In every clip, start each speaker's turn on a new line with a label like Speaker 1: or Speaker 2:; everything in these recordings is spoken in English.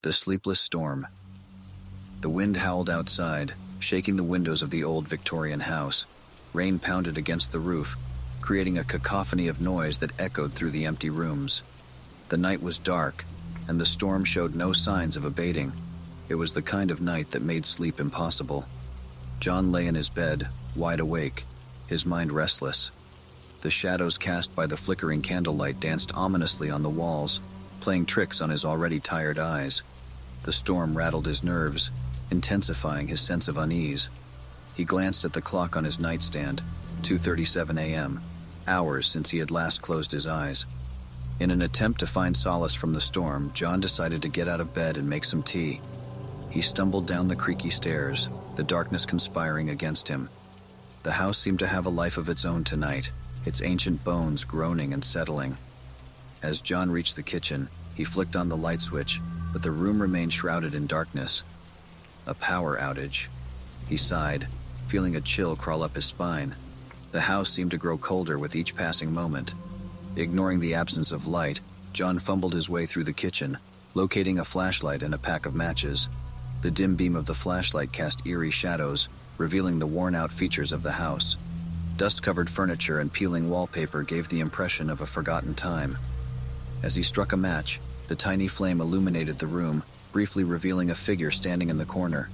Speaker 1: The Sleepless Storm. The wind howled outside, shaking the windows of the old Victorian house. Rain pounded against the roof, creating a cacophony of noise that echoed through the empty rooms. The night was dark, and the storm showed no signs of abating. It was the kind of night that made sleep impossible. John lay in his bed, wide awake, his mind restless. The shadows cast by the flickering candlelight danced ominously on the walls, playing tricks on his already tired eyes. The storm rattled his nerves, intensifying his sense of unease. He glanced at the clock on his nightstand, 2:37 a.m., hours since he had last closed his eyes. In an attempt to find solace from the storm, John decided to get out of bed and make some tea. He stumbled down the creaky stairs, the darkness conspiring against him. The house seemed to have a life of its own tonight, its ancient bones groaning and settling. As John reached the kitchen, he flicked on the light switch, but the room remained shrouded in darkness. A power outage. He sighed, feeling a chill crawl up his spine. The house seemed to grow colder with each passing moment. Ignoring the absence of light, John fumbled his way through the kitchen, locating a flashlight and a pack of matches. The dim beam of the flashlight cast eerie shadows, revealing the worn-out features of the house. Dust-covered furniture and peeling wallpaper gave the impression of a forgotten time. As he struck a match, the tiny flame illuminated the room, briefly revealing a figure standing in the corner.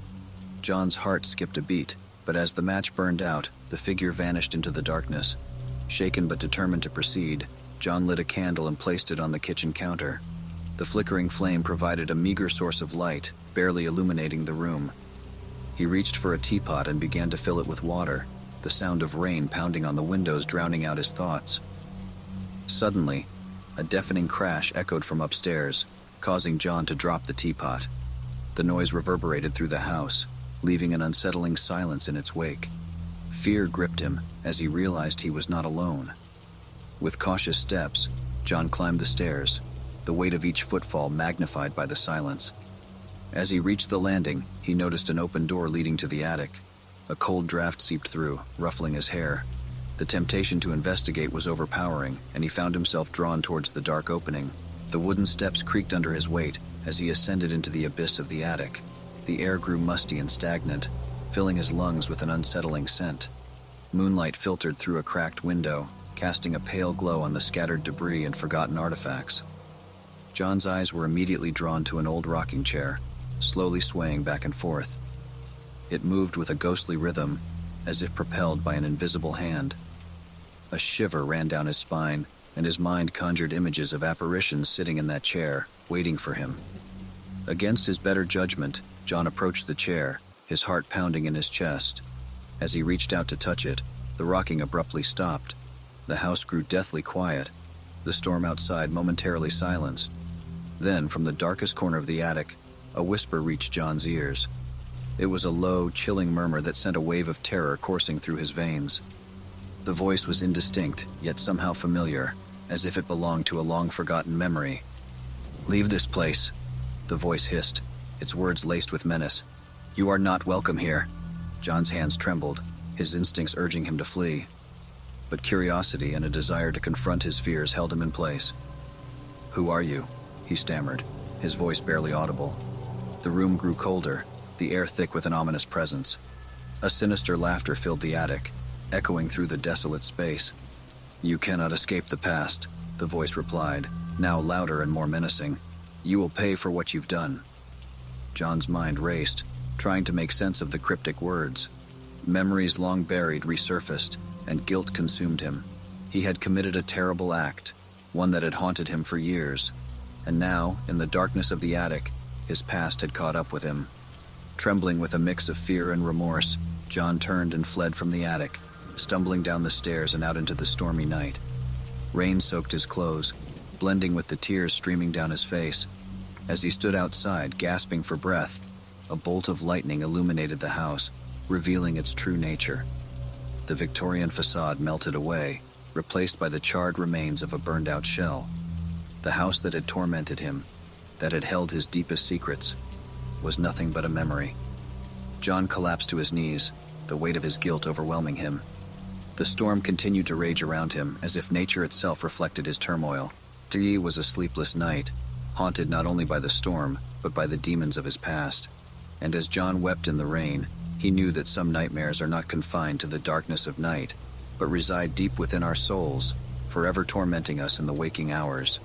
Speaker 1: John's heart skipped a beat, but as the match burned out, the figure vanished into the darkness. Shaken but determined to proceed, John lit a candle and placed it on the kitchen counter. The flickering flame provided a meager source of light, barely illuminating the room. He reached for a teapot and began to fill it with water, the sound of rain pounding on the windows drowning out his thoughts. Suddenly, a deafening crash echoed from upstairs, causing John to drop the teapot. The noise reverberated through the house, leaving an unsettling silence in its wake. Fear gripped him as he realized he was not alone. With cautious steps, John climbed the stairs, the weight of each footfall magnified by the silence. As he reached the landing, he noticed an open door leading to the attic. A cold draft seeped through, ruffling his hair. The temptation to investigate was overpowering, and he found himself drawn towards the dark opening. The wooden steps creaked under his weight as he ascended into the abyss of the attic. The air grew musty and stagnant, filling his lungs with an unsettling scent. Moonlight filtered through a cracked window, casting a pale glow on the scattered debris and forgotten artifacts. John's eyes were immediately drawn to an old rocking chair, slowly swaying back and forth. It moved with a ghostly rhythm, as if propelled by an invisible hand. A shiver ran down his spine, and his mind conjured images of apparitions sitting in that chair, waiting for him. Against his better judgment, John approached the chair, his heart pounding in his chest. As he reached out to touch it, the rocking abruptly stopped. The house grew deathly quiet, the storm outside momentarily silenced. Then, from the darkest corner of the attic, a whisper reached John's ears. It was a low, chilling murmur that sent a wave of terror coursing through his veins. The voice was indistinct, yet somehow familiar, as if it belonged to a long-forgotten memory. "Leave this place," the voice hissed, its words laced with menace. "You are not welcome here." John's hands trembled, his instincts urging him to flee. But curiosity and a desire to confront his fears held him in place. "Who are you?" he stammered, his voice barely audible. The room grew colder, the air thick with an ominous presence. A sinister laughter filled the attic, echoing through the desolate space. "You cannot escape the past," the voice replied, now louder and more menacing. "You will pay for what you've done." John's mind raced, trying to make sense of the cryptic words. Memories long buried resurfaced, and guilt consumed him. He had committed a terrible act, one that had haunted him for years. And now, in the darkness of the attic, his past had caught up with him. Trembling with a mix of fear and remorse, John turned and fled from the attic, stumbling down the stairs and out into the stormy night. Rain soaked his clothes, blending with the tears streaming down his face. As he stood outside, gasping for breath, a bolt of lightning illuminated the house, revealing its true nature. The Victorian facade melted away, replaced by the charred remains of a burned-out shell. The house that had tormented him, that had held his deepest secrets, was nothing but a memory. John collapsed to his knees, the weight of his guilt overwhelming him. The storm continued to rage around him, as if nature itself reflected his turmoil. Today was a sleepless night, haunted not only by the storm, but by the demons of his past. And as John wept in the rain, he knew that some nightmares are not confined to the darkness of night, but reside deep within our souls, forever tormenting us in the waking hours.